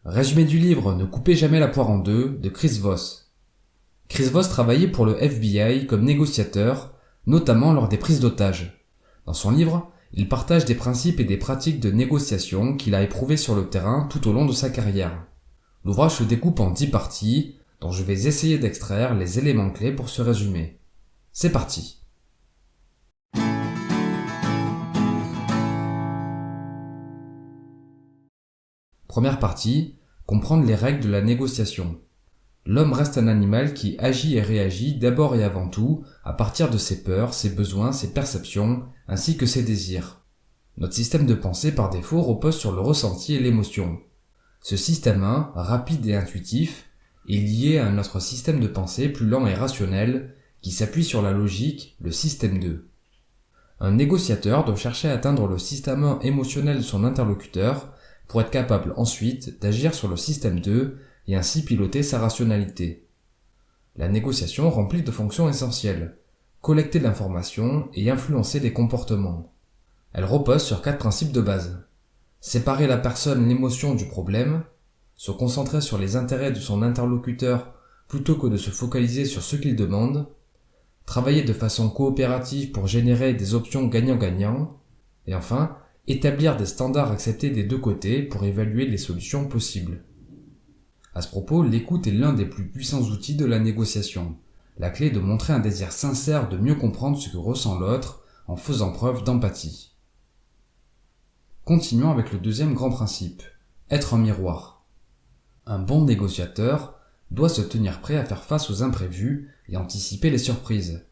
Résumé du livre Ne coupez jamais la poire en deux de Chris Voss. Chris Voss travaillait pour le FBI comme négociateur, notamment lors des prises d'otages. Dans son livre, il partage des principes et des pratiques de négociation qu'il a éprouvées sur le terrain tout au long de sa carrière. L'ouvrage se découpe en 10 parties, dont je vais essayer d'extraire les éléments clés pour ce résumé. C'est parti. Première partie, comprendre les règles de la négociation. L'homme reste un animal qui agit et réagit d'abord et avant tout à partir de ses peurs, ses besoins, ses perceptions, ainsi que ses désirs. Notre système de pensée par défaut repose sur le ressenti et l'émotion. Ce système 1, rapide et intuitif, est lié à notre système de pensée plus lent et rationnel qui s'appuie sur la logique, le système 2. Un négociateur doit chercher à atteindre le système 1 émotionnel de son interlocuteur pour être capable ensuite d'agir sur le système 2 et ainsi piloter sa rationalité. La négociation remplit de fonctions essentielles: collecter l'information et influencer les comportements. Elle repose sur 4 principes de base. Séparer la personne l'émotion du problème, se concentrer sur les intérêts de son interlocuteur plutôt que de se focaliser sur ce qu'il demande, travailler de façon coopérative pour générer des options gagnant-gagnant, et enfin, établir des standards acceptés des deux côtés pour évaluer les solutions possibles. À ce propos, l'écoute est l'un des plus puissants outils de la négociation. La clé est de montrer un désir sincère de mieux comprendre ce que ressent l'autre en faisant preuve d'empathie. Continuons avec le deuxième grand principe, être un miroir. Un bon négociateur doit se tenir prêt à faire face aux imprévus et anticiper les surprises.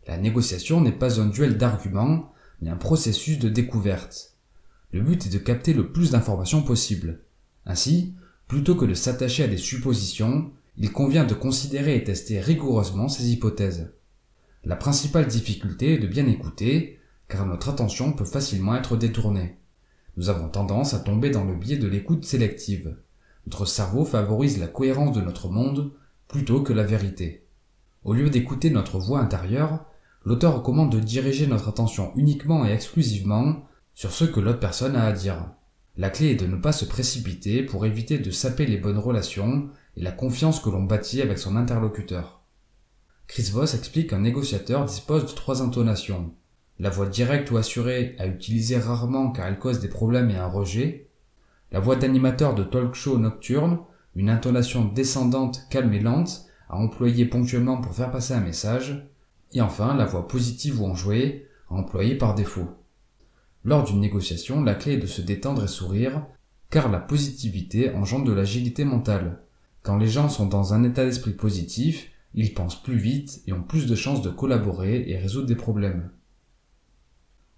La négociation n'est pas un duel d'arguments, mais un processus de découverte. Le but est de capter le plus d'informations possible. Ainsi, plutôt que de s'attacher à des suppositions, il convient de considérer et tester rigoureusement ces hypothèses. La principale difficulté est de bien écouter, car notre attention peut facilement être détournée. Nous avons tendance à tomber dans le biais de l'écoute sélective. Notre cerveau favorise la cohérence de notre monde plutôt que la vérité. Au lieu d'écouter notre voix intérieure, l'auteur recommande de diriger notre attention uniquement et exclusivement sur ce que l'autre personne a à dire. La clé est de ne pas se précipiter pour éviter de saper les bonnes relations et la confiance que l'on bâtit avec son interlocuteur. Chris Voss explique qu'un négociateur dispose de 3 intonations. La voix directe ou assurée à utiliser rarement car elle cause des problèmes et un rejet. La voix d'animateur de talk-show nocturne, une intonation descendante, calme et lente, à employer ponctuellement pour faire passer un message. Et enfin, la voix positive ou enjouée, à employer par défaut. Lors d'une négociation, la clé est de se détendre et sourire, car la positivité engendre de l'agilité mentale. Quand les gens sont dans un état d'esprit positif, ils pensent plus vite et ont plus de chances de collaborer et résoudre des problèmes.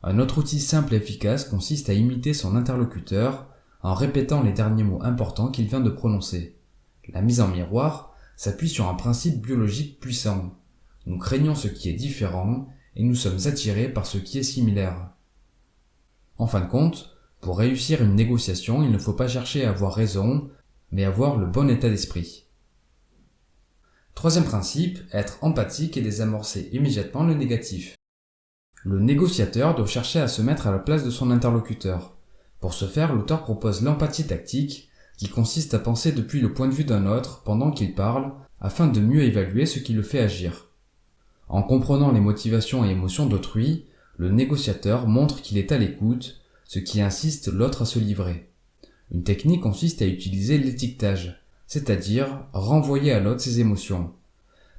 Un autre outil simple et efficace consiste à imiter son interlocuteur en répétant les derniers mots importants qu'il vient de prononcer. La mise en miroir s'appuie sur un principe biologique puissant. Nous craignons ce qui est différent et nous sommes attirés par ce qui est similaire. En fin de compte, pour réussir une négociation, il ne faut pas chercher à avoir raison, mais avoir le bon état d'esprit. Troisième principe, être empathique et désamorcer immédiatement le négatif. Le négociateur doit chercher à se mettre à la place de son interlocuteur. Pour ce faire, l'auteur propose l'empathie tactique, qui consiste à penser depuis le point de vue d'un autre pendant qu'il parle, afin de mieux évaluer ce qui le fait agir. En comprenant les motivations et émotions d'autrui, le négociateur montre qu'il est à l'écoute, ce qui incite l'autre à se livrer. Une technique consiste à utiliser l'étiquetage, c'est-à-dire renvoyer à l'autre ses émotions.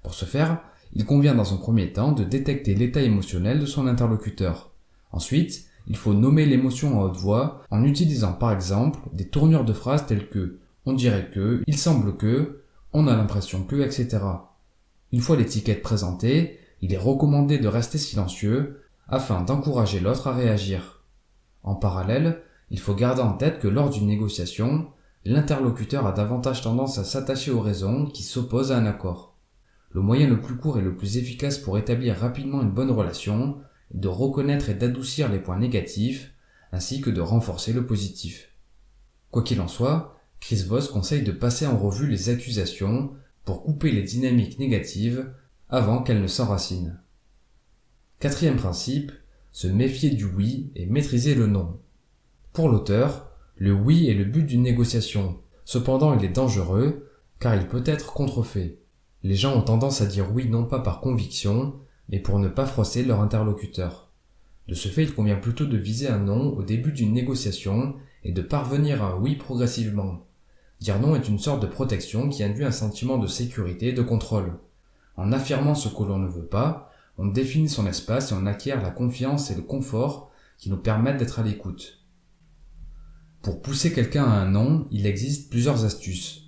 Pour ce faire, il convient dans un premier temps de détecter l'état émotionnel de son interlocuteur. Ensuite, il faut nommer l'émotion à haute voix en utilisant par exemple des tournures de phrases telles que « on dirait que »,« il semble que »,« on a l'impression que », etc. Une fois l'étiquette présentée, il est recommandé de rester silencieux afin d'encourager l'autre à réagir. En parallèle, il faut garder en tête que lors d'une négociation, l'interlocuteur a davantage tendance à s'attacher aux raisons qui s'opposent à un accord. Le moyen le plus court et le plus efficace pour établir rapidement une bonne relation est de reconnaître et d'adoucir les points négatifs, ainsi que de renforcer le positif. Quoi qu'il en soit, Chris Voss conseille de passer en revue les accusations pour couper les dynamiques négatives avant qu'elles ne s'enracinent. Quatrième principe, se méfier du oui et maîtriser le non. Pour l'auteur, le oui est le but d'une négociation. Cependant, il est dangereux, car il peut être contrefait. Les gens ont tendance à dire oui non pas par conviction, mais pour ne pas froisser leur interlocuteur. De ce fait, il convient plutôt de viser un non au début d'une négociation et de parvenir à un oui progressivement. Dire non est une sorte de protection qui induit un sentiment de sécurité et de contrôle. En affirmant ce que l'on ne veut pas, on définit son espace et on acquiert la confiance et le confort qui nous permettent d'être à l'écoute. Pour pousser quelqu'un à un non, il existe plusieurs astuces.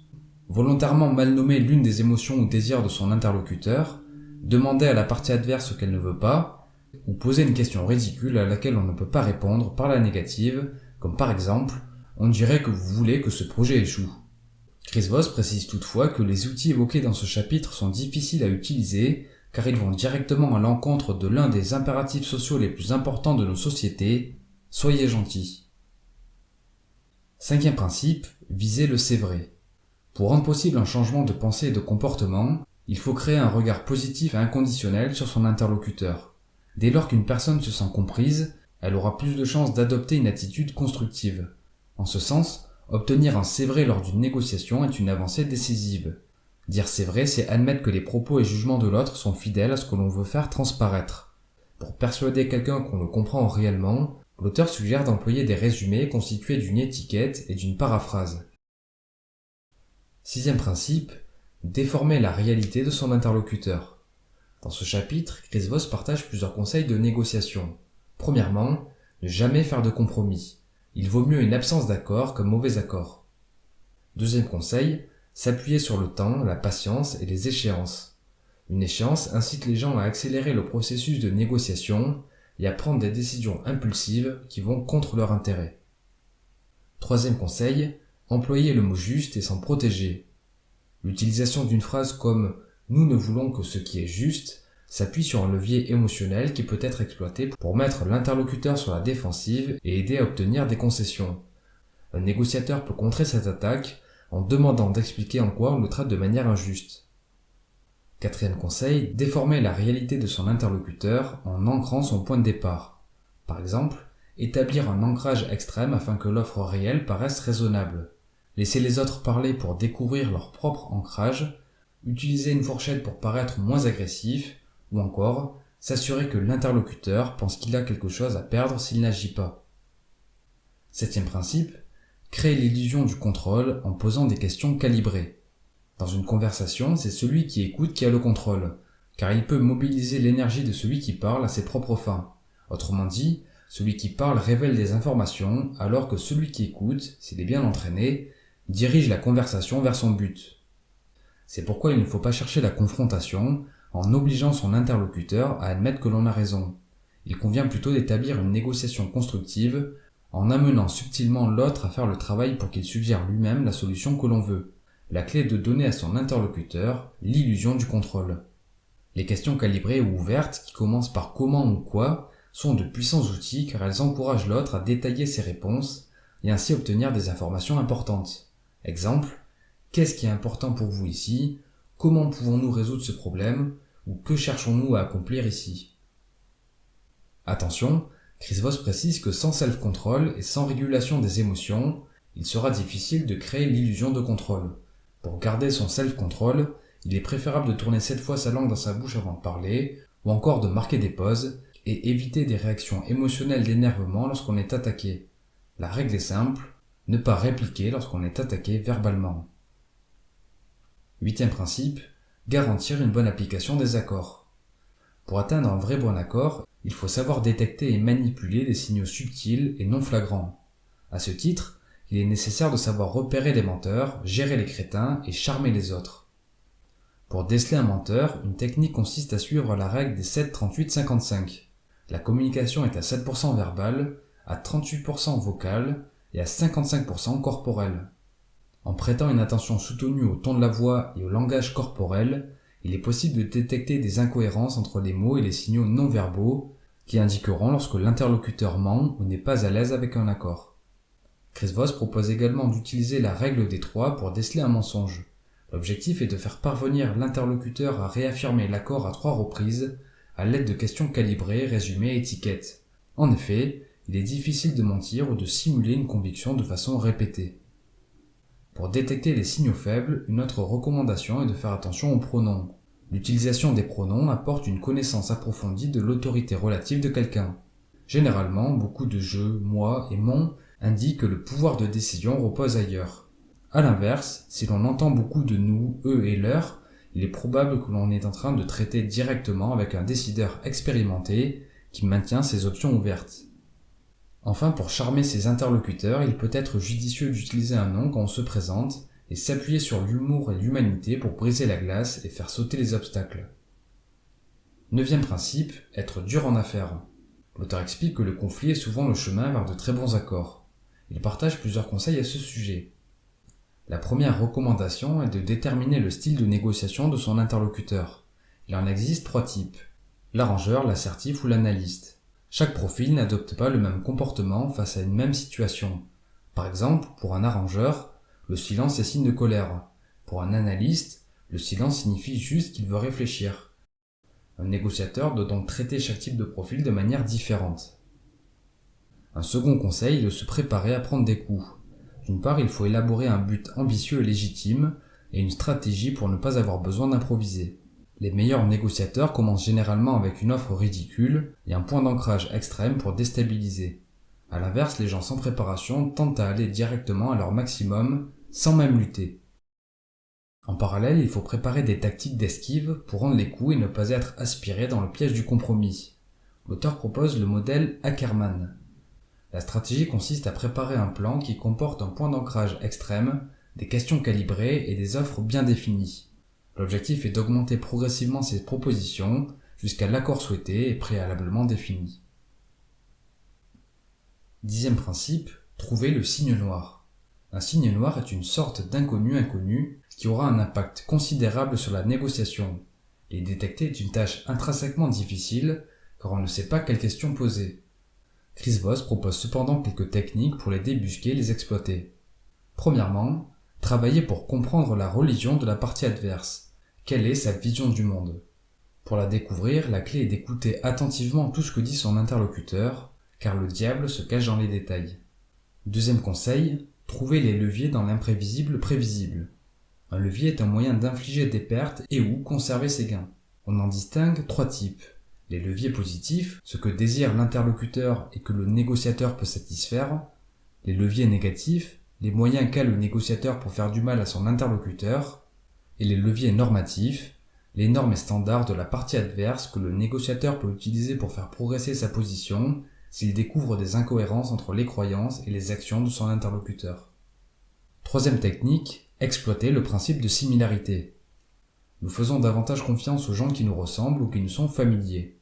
Volontairement mal nommer l'une des émotions ou désirs de son interlocuteur, demander à la partie adverse ce qu'elle ne veut pas, ou poser une question ridicule à laquelle on ne peut pas répondre par la négative, comme par exemple « on dirait que vous voulez que ce projet échoue ». Chris Voss précise toutefois que les outils évoqués dans ce chapitre sont difficiles à utiliser car ils vont directement à l'encontre de l'un des impératifs sociaux les plus importants de nos sociétés, soyez gentils. Cinquième principe, viser le c'est vrai. Pour rendre possible un changement de pensée et de comportement, il faut créer un regard positif et inconditionnel sur son interlocuteur. Dès lors qu'une personne se sent comprise, elle aura plus de chances d'adopter une attitude constructive. En ce sens, obtenir un c'est vrai lors d'une négociation est une avancée décisive. Dire c'est vrai, c'est admettre que les propos et jugements de l'autre sont fidèles à ce que l'on veut faire transparaître. Pour persuader quelqu'un qu'on le comprend réellement, l'auteur suggère d'employer des résumés constitués d'une étiquette et d'une paraphrase. Sixième principe, déformer la réalité de son interlocuteur. Dans ce chapitre, Chris Voss partage plusieurs conseils de négociation. Premièrement, ne jamais faire de compromis. Il vaut mieux une absence d'accord qu'un mauvais accord. Deuxième conseil, s'appuyer sur le temps, la patience et les échéances. Une échéance incite les gens à accélérer le processus de négociation et à prendre des décisions impulsives qui vont contre leur intérêt. Troisième conseil, employer le mot juste et s'en protéger. L'utilisation d'une phrase comme « nous ne voulons que ce qui est juste » s'appuie sur un levier émotionnel qui peut être exploité pour mettre l'interlocuteur sur la défensive et aider à obtenir des concessions. Un négociateur peut contrer cette attaque en demandant d'expliquer en quoi on le traite de manière injuste. Quatrième conseil, déformer la réalité de son interlocuteur en ancrant son point de départ. Par exemple, établir un ancrage extrême afin que l'offre réelle paraisse raisonnable. Laisser les autres parler pour découvrir leur propre ancrage, utiliser une fourchette pour paraître moins agressif, ou encore s'assurer que l'interlocuteur pense qu'il a quelque chose à perdre s'il n'agit pas. Septième principe, créer l'illusion du contrôle en posant des questions calibrées. Dans une conversation, c'est celui qui écoute qui a le contrôle, car il peut mobiliser l'énergie de celui qui parle à ses propres fins. Autrement dit, celui qui parle révèle des informations, alors que celui qui écoute, s'il est bien entraîné, dirige la conversation vers son but. C'est pourquoi il ne faut pas chercher la confrontation en obligeant son interlocuteur à admettre que l'on a raison. Il convient plutôt d'établir une négociation constructive en amenant subtilement l'autre à faire le travail pour qu'il suggère lui-même la solution que l'on veut. La clé est de donner à son interlocuteur l'illusion du contrôle. Les questions calibrées ou ouvertes qui commencent par comment ou quoi sont de puissants outils car elles encouragent l'autre à détailler ses réponses et ainsi obtenir des informations importantes. Exemple, qu'est-ce qui est important pour vous ici? Comment pouvons-nous résoudre ce problème? Ou que cherchons-nous à accomplir ici? Attention, Chris Voss précise que sans self-control et sans régulation des émotions, il sera difficile de créer l'illusion de contrôle. Pour garder son self-control, il est préférable de tourner 7 fois sa langue dans sa bouche avant de parler, ou encore de marquer des pauses, et éviter des réactions émotionnelles d'énervement lorsqu'on est attaqué. La règle est simple, ne pas répliquer lorsqu'on est attaqué verbalement. Huitième principe, garantir une bonne application des accords. Pour atteindre un vrai bon accord, il faut savoir détecter et manipuler les signaux subtils et non flagrants. À ce titre, il est nécessaire de savoir repérer les menteurs, gérer les crétins et charmer les autres. Pour déceler un menteur, une technique consiste à suivre la règle des 7-38-55. La communication est à 7% verbale, à 38% vocale et à 55% corporelle. En prêtant une attention soutenue au ton de la voix et au langage corporel, il est possible de détecter des incohérences entre les mots et les signaux non verbaux qui indiqueront lorsque l'interlocuteur ment ou n'est pas à l'aise avec un accord. Chris Voss propose également d'utiliser la règle des 3 pour déceler un mensonge. L'objectif est de faire parvenir l'interlocuteur à réaffirmer l'accord à 3 reprises à l'aide de questions calibrées, résumées et étiquettes. En effet, il est difficile de mentir ou de simuler une conviction de façon répétée. Pour détecter les signaux faibles, une autre recommandation est de faire attention aux pronoms. L'utilisation des pronoms apporte une connaissance approfondie de l'autorité relative de quelqu'un. Généralement, beaucoup de je, moi et mon indiquent que le pouvoir de décision repose ailleurs. A l'inverse, si l'on entend beaucoup de nous, eux et leur, il est probable que l'on est en train de traiter directement avec un décideur expérimenté qui maintient ses options ouvertes. Enfin, pour charmer ses interlocuteurs, il peut être judicieux d'utiliser un nom quand on se présente et s'appuyer sur l'humour et l'humanité pour briser la glace et faire sauter les obstacles. 9e principe, être dur en affaires. L'auteur explique que le conflit est souvent le chemin vers de très bons accords. Il partage plusieurs conseils à ce sujet. La première recommandation est de déterminer le style de négociation de son interlocuteur. Il en existe 3 types: l'arrangeur, l'assertif ou l'analyste. Chaque profil n'adopte pas le même comportement face à une même situation. Par exemple, pour un arrangeur, le silence est signe de colère. Pour un analyste, le silence signifie juste qu'il veut réfléchir. Un négociateur doit donc traiter chaque type de profil de manière différente. Un second conseil est de se préparer à prendre des coups. D'une part, il faut élaborer un but ambitieux et légitime et une stratégie pour ne pas avoir besoin d'improviser. Les meilleurs négociateurs commencent généralement avec une offre ridicule et un point d'ancrage extrême pour déstabiliser. À l'inverse, les gens sans préparation tentent à aller directement à leur maximum sans même lutter. En parallèle, il faut préparer des tactiques d'esquive pour rendre les coups et ne pas être aspiré dans le piège du compromis. L'auteur propose le modèle Ackermann. La stratégie consiste à préparer un plan qui comporte un point d'ancrage extrême, des questions calibrées et des offres bien définies. L'objectif est d'augmenter progressivement ces propositions jusqu'à l'accord souhaité et préalablement défini. 10e principe, trouver le signe noir. Un signe noir est une sorte d'inconnu inconnu qui aura un impact considérable sur la négociation. Les détecter est une tâche intrinsèquement difficile car on ne sait pas quelles questions poser. Chris Voss propose cependant quelques techniques pour les débusquer et les exploiter. Premièrement, travailler pour comprendre la religion de la partie adverse. Quelle est sa vision du monde? Pour la découvrir, la clé est d'écouter attentivement tout ce que dit son interlocuteur, car le diable se cache dans les détails. Deuxième conseil, trouver les leviers dans l'imprévisible prévisible. Un levier est un moyen d'infliger des pertes et ou conserver ses gains. On en distingue 3 types. Les leviers positifs, ce que désire l'interlocuteur et que le négociateur peut satisfaire. Les leviers négatifs, les moyens qu'a le négociateur pour faire du mal à son interlocuteur. Et les leviers normatifs, les normes et standards de la partie adverse que le négociateur peut utiliser pour faire progresser sa position s'il découvre des incohérences entre les croyances et les actions de son interlocuteur. Troisième technique, exploiter le principe de similarité. Nous faisons davantage confiance aux gens qui nous ressemblent ou qui nous sont familiers.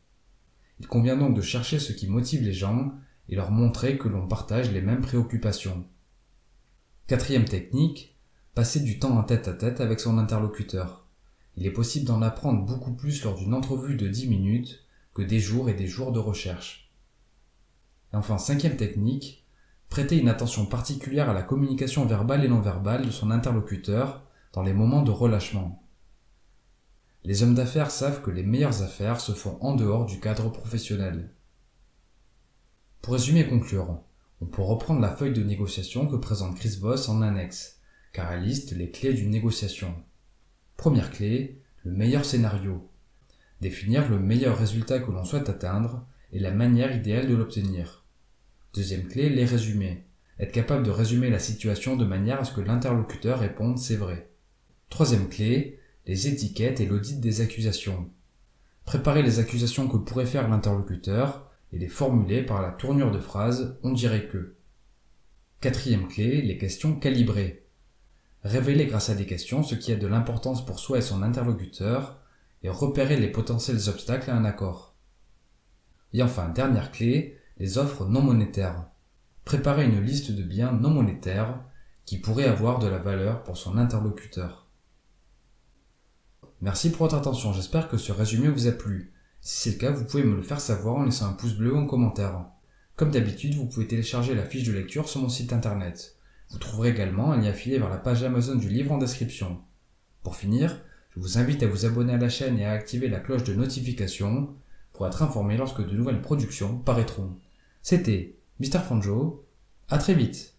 Il convient donc de chercher ce qui motive les gens et leur montrer que l'on partage les mêmes préoccupations. Quatrième technique, passer du temps en tête-à-tête avec son interlocuteur. Il est possible d'en apprendre beaucoup plus lors d'une entrevue de 10 minutes que des jours et des jours de recherche. Et enfin, 5e technique, prêter une attention particulière à la communication verbale et non verbale de son interlocuteur dans les moments de relâchement. Les hommes d'affaires savent que les meilleures affaires se font en dehors du cadre professionnel. Pour résumer et conclure, on peut reprendre la feuille de négociation que présente Chris Voss en annexe, car elle liste les clés d'une négociation. Première clé, le meilleur scénario. Définir le meilleur résultat que l'on souhaite atteindre et la manière idéale de l'obtenir. Deuxième clé, les résumés. Être capable de résumer la situation de manière à ce que l'interlocuteur réponde « c'est vrai ». Troisième clé, les étiquettes et l'audit des accusations. Préparer les accusations que pourrait faire l'interlocuteur et les formuler par la tournure de phrase « on dirait que ». Quatrième clé, les questions calibrées. Révéler grâce à des questions ce qui a de l'importance pour soi et son interlocuteur et repérer les potentiels obstacles à un accord. Et enfin, dernière clé, les offres non monétaires. Préparer une liste de biens non monétaires qui pourraient avoir de la valeur pour son interlocuteur. Merci pour votre attention, j'espère que ce résumé vous a plu. Si c'est le cas, vous pouvez me le faire savoir en laissant un pouce bleu ou en commentaire. Comme d'habitude, vous pouvez télécharger la fiche de lecture sur mon site internet. Vous trouverez également un lien affilié vers la page Amazon du livre en description. Pour finir, je vous invite à vous abonner à la chaîne et à activer la cloche de notification pour être informé lorsque de nouvelles productions paraîtront. C'était Mr. Fanjo, à très vite.